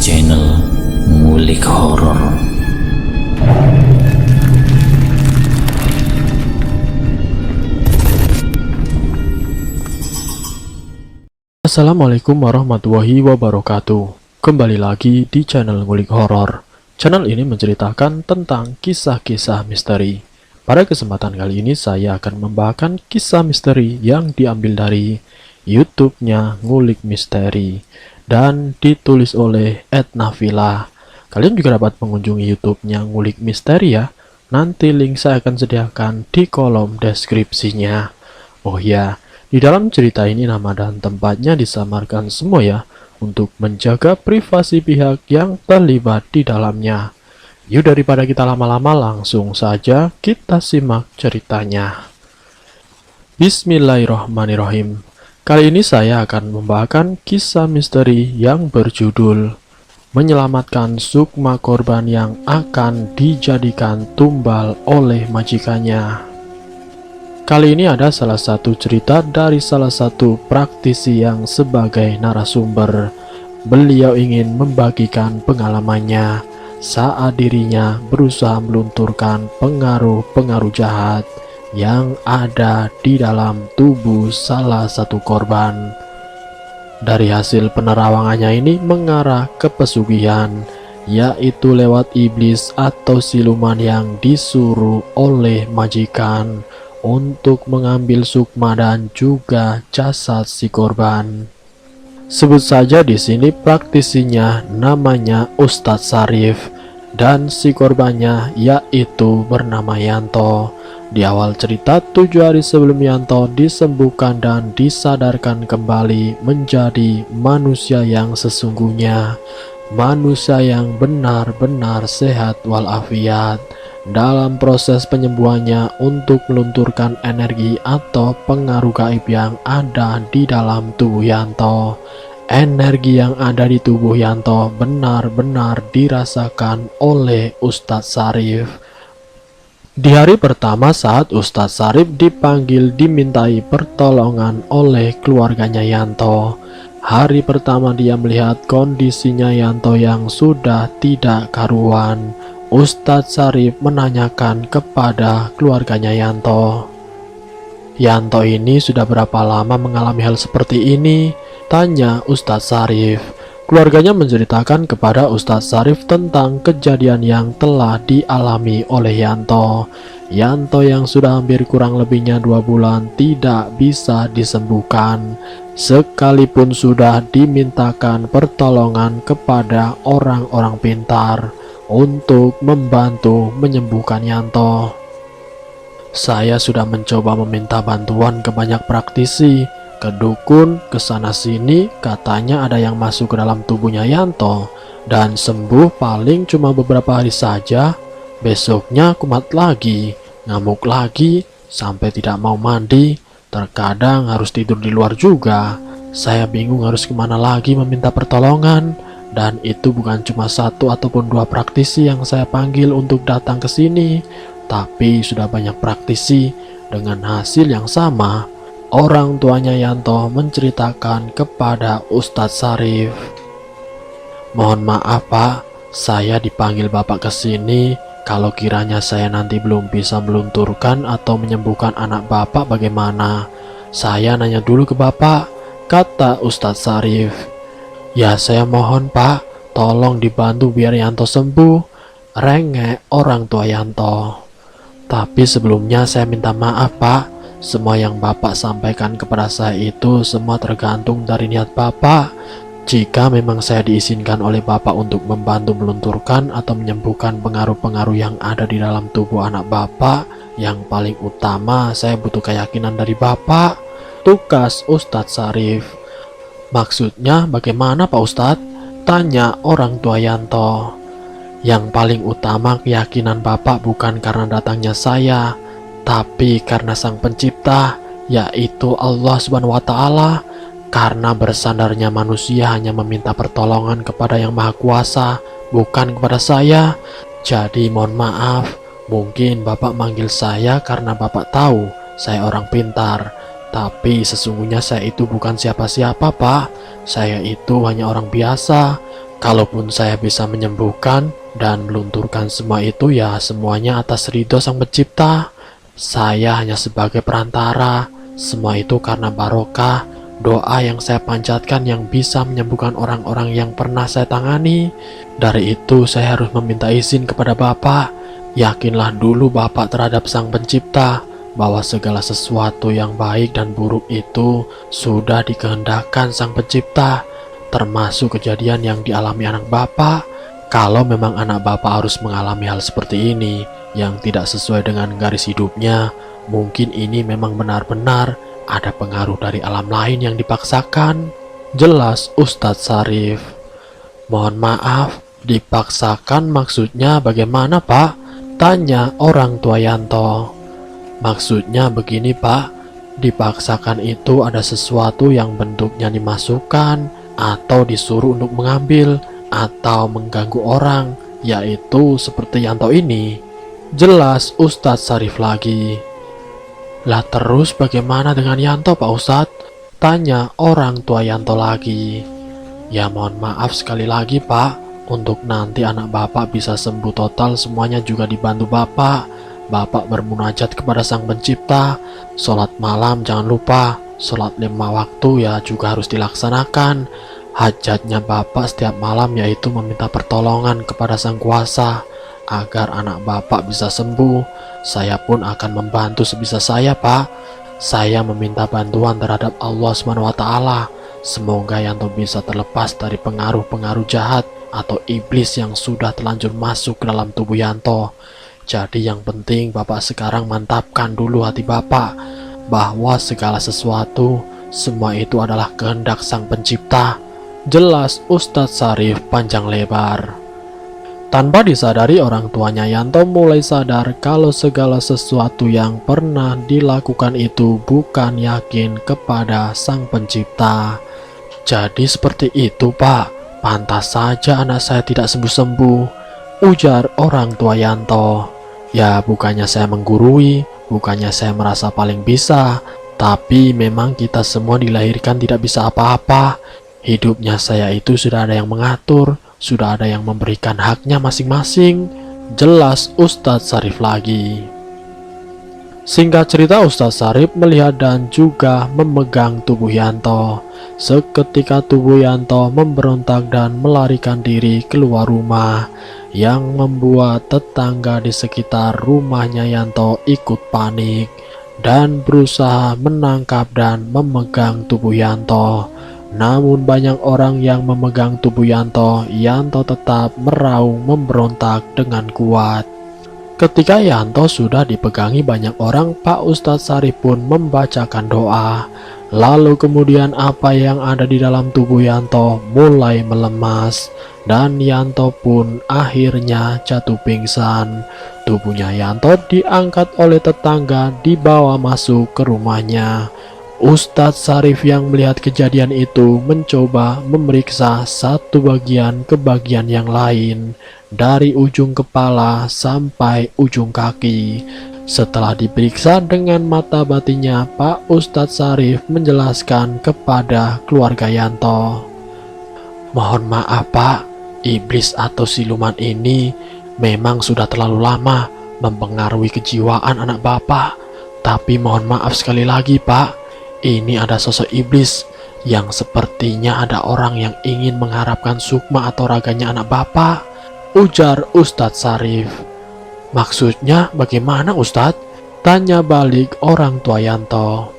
channel Ngulik Horor. Assalamualaikum warahmatullahi wabarakatuh. Kembali lagi di channel Ngulik Horor. Channel ini menceritakan tentang kisah-kisah misteri. Pada kesempatan kali ini saya akan membawakan kisah misteri yang diambil dari YouTube-nya Ngulik Misteri dan ditulis oleh Ednavila. Kalian juga dapat mengunjungi YouTube-nya Ngulik Misteri ya. Nanti link saya akan sediakan di kolom deskripsinya. Oh ya, di dalam cerita ini nama dan tempatnya disamarkan semua ya, untuk menjaga privasi pihak yang terlibat di dalamnya. Yuk daripada kita lama-lama langsung saja kita simak ceritanya. Bismillahirrahmanirrahim. Kali ini saya akan membawakan kisah misteri yang berjudul Menyelamatkan Sukma Korban yang akan dijadikan tumbal oleh majikannya. Kali ini ada salah satu cerita dari salah satu praktisi yang sebagai narasumber. Beliau ingin membagikan pengalamannya saat dirinya berusaha melunturkan pengaruh-pengaruh jahat yang ada di dalam tubuh salah satu korban. Dari hasil penerawangannya ini mengarah ke pesugihan, yaitu lewat iblis atau siluman yang disuruh oleh majikan untuk mengambil sukma dan juga jasad si korban. Sebut saja di sini praktisinya namanya Ustadz Sarif dan si korbannya yaitu bernama Yanto. Di awal cerita 7 hari sebelum Yanto disembuhkan dan disadarkan kembali menjadi manusia yang sesungguhnya, manusia yang benar-benar sehat walafiat. Dalam proses penyembuhannya untuk melunturkan energi atau pengaruh gaib yang ada di dalam tubuh Yanto. Energi yang ada di tubuh Yanto benar-benar dirasakan oleh Ustadz Sarif. Di hari pertama saat Ustadz Sarif dipanggil dimintai pertolongan oleh keluarganya Yanto. Hari pertama dia melihat kondisinya Yanto yang sudah tidak karuan. Ustadz Sarif menanyakan kepada keluarganya Yanto. Yanto ini sudah berapa lama mengalami hal seperti ini? Tanya Ustadz Sarif. Keluarganya menceritakan kepada Ustadz Sarif tentang kejadian yang telah dialami oleh Yanto. Yanto yang sudah hampir kurang lebihnya 2 bulan tidak bisa disembuhkan. Sekalipun sudah dimintakan pertolongan kepada orang-orang pintar untuk membantu menyembuhkan Yanto. Saya sudah mencoba meminta bantuan ke banyak praktisi, ke dukun, ke sana sini, katanya ada yang masuk ke dalam tubuhnya Yanto dan sembuh paling cuma beberapa hari saja. Besoknya kumat lagi, ngamuk lagi, sampai tidak mau mandi, terkadang harus tidur di luar juga. Saya bingung harus kemana lagi meminta pertolongan. Dan itu bukan cuma 1 ataupun 2 praktisi yang saya panggil untuk datang ke sini, tapi sudah banyak praktisi dengan hasil yang sama. Orang tuanya Yanto menceritakan kepada Ustadz Sarif. Mohon maaf Pak, saya dipanggil Bapak ke sini. Kalau kiranya saya nanti belum bisa melunturkan atau menyembuhkan anak Bapak bagaimana? Saya nanya dulu ke Bapak, kata Ustadz Sarif. Ya saya mohon Pak, tolong dibantu biar Yanto sembuh, rengek orang tua Yanto. Tapi sebelumnya saya minta maaf Pak, semua yang Bapak sampaikan kepada saya itu semua tergantung dari niat Bapak. Jika memang saya diizinkan oleh Bapak untuk membantu melunturkan atau menyembuhkan pengaruh-pengaruh yang ada di dalam tubuh anak Bapak, yang paling utama saya butuh keyakinan dari Bapak, tukas Ustadz Sarif. Maksudnya bagaimana Pak Ustadz? Tanya orang tua Yanto. Yang paling utama keyakinan Bapak bukan karena datangnya saya, tapi karena Sang Pencipta, yaitu Allah Subhanahu wa Ta'ala. Karena bersandarnya manusia hanya meminta pertolongan kepada Yang Maha Kuasa, bukan kepada saya. Jadi mohon maaf, mungkin Bapak manggil saya karena Bapak tahu saya orang pintar. Tapi sesungguhnya saya itu bukan siapa-siapa Pak. Saya itu hanya orang biasa. Kalaupun saya bisa menyembuhkan dan melunturkan semua itu, ya semuanya atas ridho Sang Pencipta. Saya hanya sebagai perantara. Semua itu karena barokah doa yang saya panjatkan yang bisa menyembuhkan orang-orang yang pernah saya tangani. Dari itu saya harus meminta izin kepada Bapak. Yakinlah dulu Bapak terhadap Sang Pencipta bahwa segala sesuatu yang baik dan buruk itu sudah dikehendakkan Sang Pencipta, termasuk kejadian yang dialami anak Bapak. Kalau memang anak Bapak harus mengalami hal seperti ini yang tidak sesuai dengan garis hidupnya, mungkin ini memang benar-benar ada pengaruh dari alam lain yang dipaksakan. Jelas Ustadz Syarif. Mohon maaf, dipaksakan maksudnya bagaimana Pak? Tanya orang tua Yanto. Maksudnya begini Pak, dipaksakan itu ada sesuatu yang bentuknya dimasukkan atau disuruh untuk mengambil atau mengganggu orang, yaitu seperti Yanto ini. Jelas Ustadz Syarif lagi. Lah terus bagaimana dengan Yanto Pak Ustadz? Tanya orang tua Yanto lagi. Ya mohon maaf sekali lagi Pak, untuk nanti anak Bapak bisa sembuh total semuanya juga dibantu Bapak. Bapak bermunajat kepada Sang Pencipta. Sholat malam jangan lupa, sholat 5 waktu ya juga harus dilaksanakan. Hajatnya Bapak setiap malam yaitu meminta pertolongan kepada Sang Kuasa agar anak Bapak bisa sembuh. Saya pun akan membantu sebisa saya Pak. Saya meminta bantuan terhadap Allah SWT. Semoga Yanto bisa terlepas dari pengaruh-pengaruh jahat atau iblis yang sudah terlanjur masuk ke dalam tubuh Yanto. Jadi yang penting Bapak sekarang mantapkan dulu hati Bapak bahwa segala sesuatu semua itu adalah kehendak Sang Pencipta. Jelas Ustadz Syarif panjang lebar. Tanpa disadari orang tuanya Yanto mulai sadar kalau segala sesuatu yang pernah dilakukan itu bukan yakin kepada Sang Pencipta. Jadi seperti itu Pak, pantas saja anak saya tidak sembuh-sembuh, ujar orang tua Yanto. Ya bukannya saya menggurui, bukannya saya merasa paling bisa, tapi memang kita semua dilahirkan tidak bisa apa-apa. Hidupnya saya itu sudah ada yang mengatur, sudah ada yang memberikan haknya masing-masing. Jelas Ustadz Syarif lagi. Singkat cerita, Ustadz Syarif melihat dan juga memegang tubuh Yanto. Seketika tubuh Yanto memberontak dan melarikan diri keluar rumah, yang membuat tetangga di sekitar rumahnya Yanto ikut panik dan berusaha menangkap dan memegang tubuh Yanto. Namun banyak orang yang memegang tubuh Yanto, Yanto tetap meraung memberontak dengan kuat. Ketika Yanto sudah dipegangi banyak orang, Pak Ustadz Syarif pun membacakan doa. Lalu kemudian apa yang ada di dalam tubuh Yanto mulai melemas, dan Yanto pun akhirnya jatuh pingsan. Tubuhnya Yanto diangkat oleh tetangga dibawa masuk ke rumahnya. Ustadz Syarif yang melihat kejadian itu mencoba memeriksa satu bagian ke bagian yang lain, dari ujung kepala sampai ujung kaki. Setelah diperiksa dengan mata batinnya, Pak Ustadz Syarif menjelaskan kepada keluarga Yanto. Mohon maaf Pak, iblis atau siluman ini memang sudah terlalu lama mempengaruhi kejiwaan anak Bapak. Tapi mohon maaf sekali lagi Pak, ini ada sosok iblis yang sepertinya ada orang yang ingin mengharapkan sukma atau raganya anak Bapak, ujar Ustadz Syarif. Maksudnya bagaimana Ustadz? Tanya balik orang tua Yanto.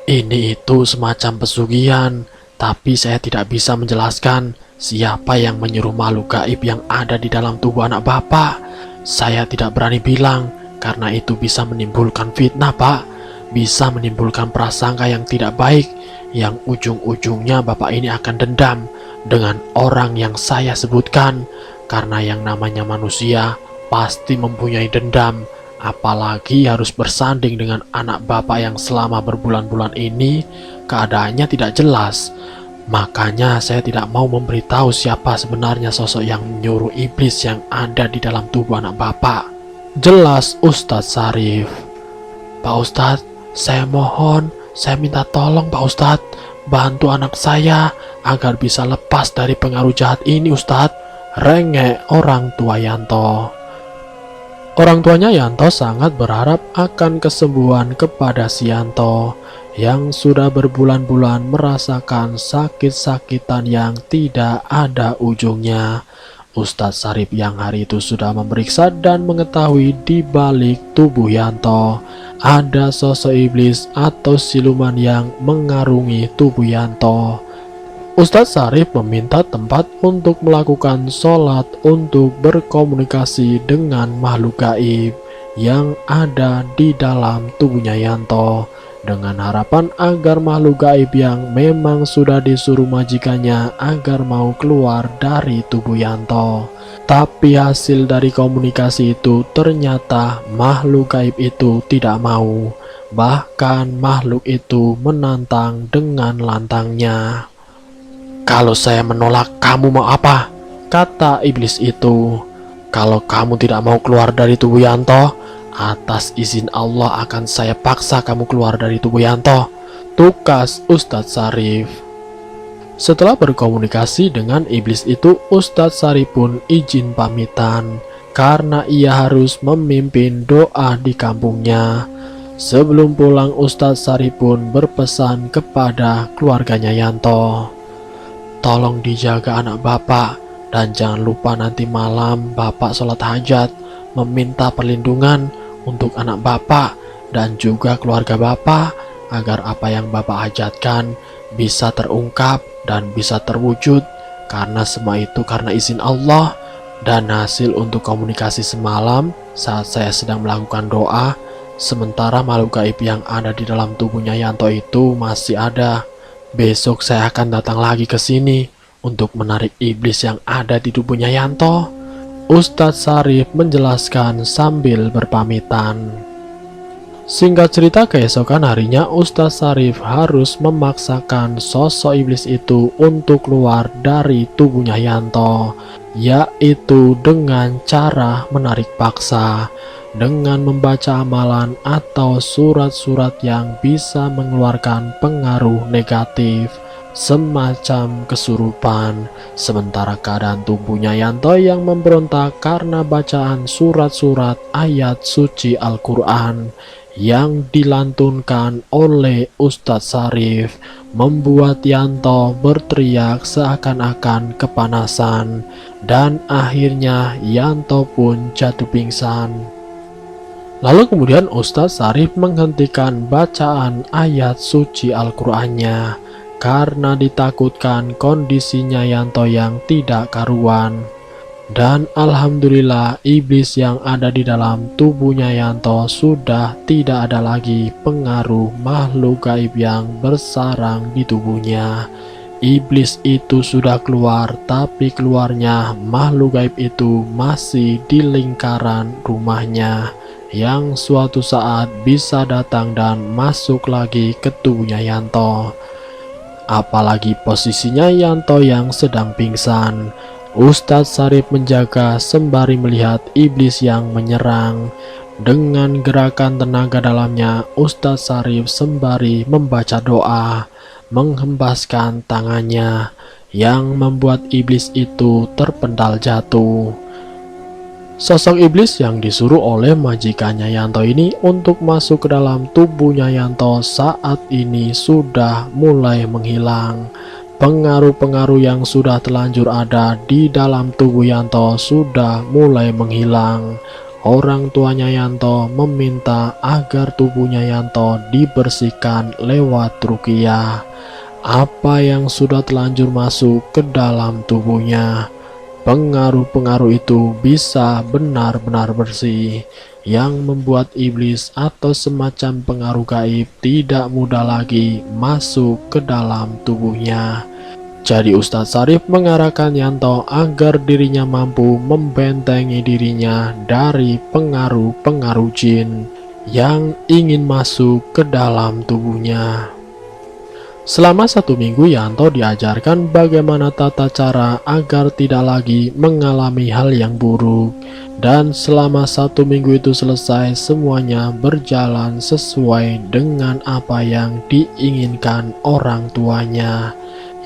Ini itu semacam pesugihan, tapi saya tidak bisa menjelaskan siapa yang menyuruh makhluk gaib yang ada di dalam tubuh anak Bapak. Saya tidak berani bilang, karena itu bisa menimbulkan fitnah Pak. Bisa menimbulkan prasangka yang tidak baik, yang ujung-ujungnya Bapak ini akan dendam dengan orang yang saya sebutkan. Karena yang namanya manusia pasti mempunyai dendam, apalagi harus bersanding dengan anak Bapak yang selama berbulan-bulan ini keadaannya tidak jelas. Makanya saya tidak mau memberitahu siapa sebenarnya sosok yang menyuruh iblis yang ada di dalam tubuh anak Bapak. Jelas Ustadz Syarif. Pak Ustadz, saya mohon, saya minta tolong Pak Ustadz. bantu anak saya agar bisa lepas dari pengaruh jahat ini, Ustadz. Rengek orang tua Yanto. Orang tuanya Yanto sangat berharap akan kesembuhan kepada si Yanto yang sudah berbulan-bulan merasakan sakit-sakitan yang tidak ada ujungnya. Ustadz Sarip yang hari itu sudah memeriksa dan mengetahui di balik tubuh Yanto ada sosok iblis atau siluman yang mengarungi tubuh Yanto. Ustadz Sarip meminta tempat untuk melakukan sholat untuk berkomunikasi dengan makhluk gaib yang ada di dalam tubuhnya Yanto, dengan harapan agar makhluk gaib yang memang sudah disuruh majikannya agar mau keluar dari tubuh Yanto. Tapi hasil dari komunikasi itu ternyata makhluk gaib itu tidak mau. Bahkan makhluk itu menantang dengan lantangnya. "Kalau saya menolak, kamu mau apa?" kata iblis itu. "Kalau kamu tidak mau keluar dari tubuh Yanto, atas izin Allah akan saya paksa kamu keluar dari tubuh Yanto," tukas Ustadz Sarif. Setelah berkomunikasi dengan iblis itu, Ustadz Sarif pun izin pamitan karena ia harus memimpin doa di kampungnya. Sebelum pulang, Ustadz Sarif pun berpesan kepada keluarganya Yanto, "Tolong dijaga anak Bapak, dan jangan lupa nanti malam Bapak sholat hajat, meminta perlindungan untuk anak Bapak dan juga keluarga Bapak, agar apa yang Bapak hajatkan bisa terungkap dan bisa terwujud, karena semua itu karena izin Allah." Dan hasil untuk komunikasi semalam saat saya sedang melakukan doa, sementara makhluk gaib yang ada di dalam tubuhnya Yanto itu masih ada. Besok saya akan datang lagi ke sini untuk menarik iblis yang ada di tubuhnya Yanto, Ustadz Sarif menjelaskan sambil berpamitan. Singkat cerita, keesokan harinya Ustadz Sarif harus memaksakan sosok iblis itu untuk keluar dari tubuhnya Yanto, yaitu dengan cara menarik paksa, dengan membaca amalan atau surat-surat yang bisa mengeluarkan pengaruh negatif, semacam kesurupan. Sementara keadaan tubuhnya Yanto yang memberontak karena bacaan surat-surat ayat suci Al-Quran yang dilantunkan oleh Ustadz Sarif membuat Yanto berteriak seakan-akan kepanasan, dan akhirnya Yanto pun jatuh pingsan. Lalu kemudian Ustadz Sarif menghentikan bacaan ayat suci Al-Qur'annya karena ditakutkan kondisinya Yanto yang tidak karuan. Dan alhamdulillah iblis yang ada di dalam tubuhnya Yanto sudah tidak ada lagi pengaruh makhluk gaib yang bersarang di tubuhnya. Iblis itu sudah keluar, tapi keluarnya makhluk gaib itu masih di lingkaran rumahnya, yang suatu saat bisa datang dan masuk lagi ke tubuhnya Yanto. Apalagi posisinya Yanto yang sedang pingsan, Ustadz Sarif menjaga sembari melihat iblis yang menyerang. Dengan gerakan tenaga dalamnya, Ustadz Sarif sembari membaca doa, menghempaskan tangannya yang membuat iblis itu terpental jatuh. Sosok iblis yang disuruh oleh majikannya Yanto ini untuk masuk ke dalam tubuhnya Yanto saat ini sudah mulai menghilang. Pengaruh-pengaruh yang sudah terlanjur ada di dalam tubuh Yanto sudah mulai menghilang. Orang tuanya Yanto meminta agar tubuhnya Yanto dibersihkan lewat ruqyah. Apa yang sudah terlanjur masuk ke dalam tubuhnya, pengaruh-pengaruh itu bisa benar-benar bersih, yang membuat iblis atau semacam pengaruh gaib tidak mudah lagi masuk ke dalam tubuhnya. Jadi Ustadz Sarif mengarahkan Yanto agar dirinya mampu membentengi dirinya dari pengaruh-pengaruh jin yang ingin masuk ke dalam tubuhnya. Selama 1 minggu Yanto diajarkan bagaimana tata cara agar tidak lagi mengalami hal yang buruk. Dan selama 1 minggu itu selesai, semuanya berjalan sesuai dengan apa yang diinginkan orang tuanya.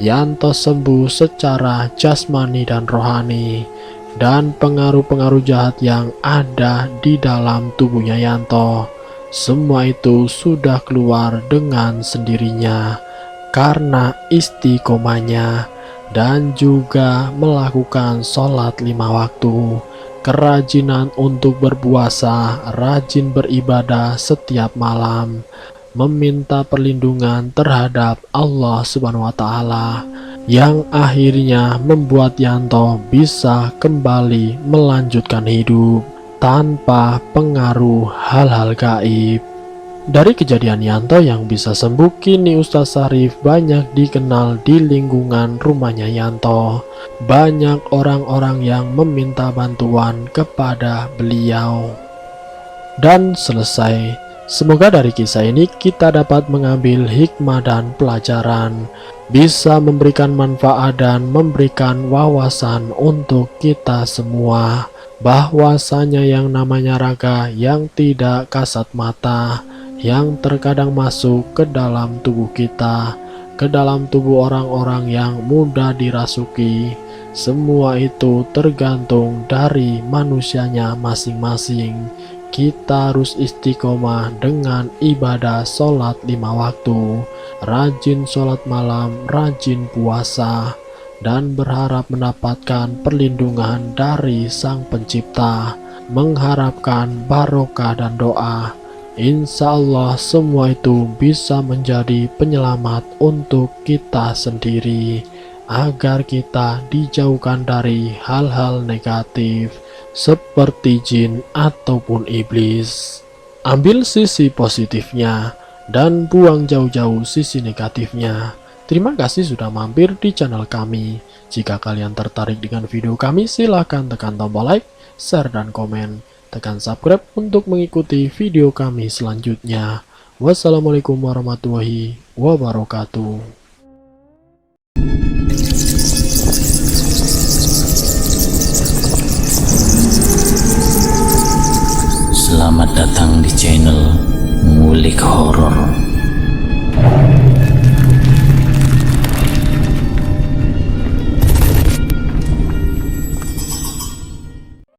Yanto sembuh secara jasmani dan rohani. Dan pengaruh-pengaruh jahat yang ada di dalam tubuhnya Yanto, semua itu sudah keluar dengan sendirinya karena istiqomahnya dan juga melakukan sholat 5 waktu, kerajinan untuk berpuasa, rajin beribadah setiap malam, meminta perlindungan terhadap Allah Subhanahu wa Ta'ala, yang akhirnya membuat Yanto bisa kembali melanjutkan hidup tanpa pengaruh hal-hal gaib. Dari kejadian Yanto yang bisa sembuh, kini Ustaz Syarif banyak dikenal di lingkungan rumahnya Yanto. Banyak orang-orang yang meminta bantuan kepada beliau. Dan selesai. Semoga dari kisah ini kita dapat mengambil hikmah dan pelajaran, bisa memberikan manfaat dan memberikan wawasan untuk kita semua, bahwasanya yang namanya raga yang tidak kasat mata, yang terkadang masuk ke dalam tubuh kita, ke dalam tubuh orang-orang yang mudah dirasuki, semua itu tergantung dari manusianya masing-masing. Kita harus istiqomah dengan ibadah sholat 5 waktu, rajin sholat malam, rajin puasa, dan berharap mendapatkan perlindungan dari Sang Pencipta, mengharapkan barokah dan doa. Insya Allah semua itu bisa menjadi penyelamat untuk kita sendiri, agar kita dijauhkan dari hal-hal negatif seperti jin ataupun iblis. Ambil sisi positifnya dan buang jauh-jauh sisi negatifnya. Terima kasih sudah mampir di channel kami. Jika kalian tertarik dengan video kami, silahkan tekan tombol like, share, dan komen. Tekan subscribe untuk mengikuti video kami selanjutnya. Wassalamualaikum warahmatullahi wabarakatuh.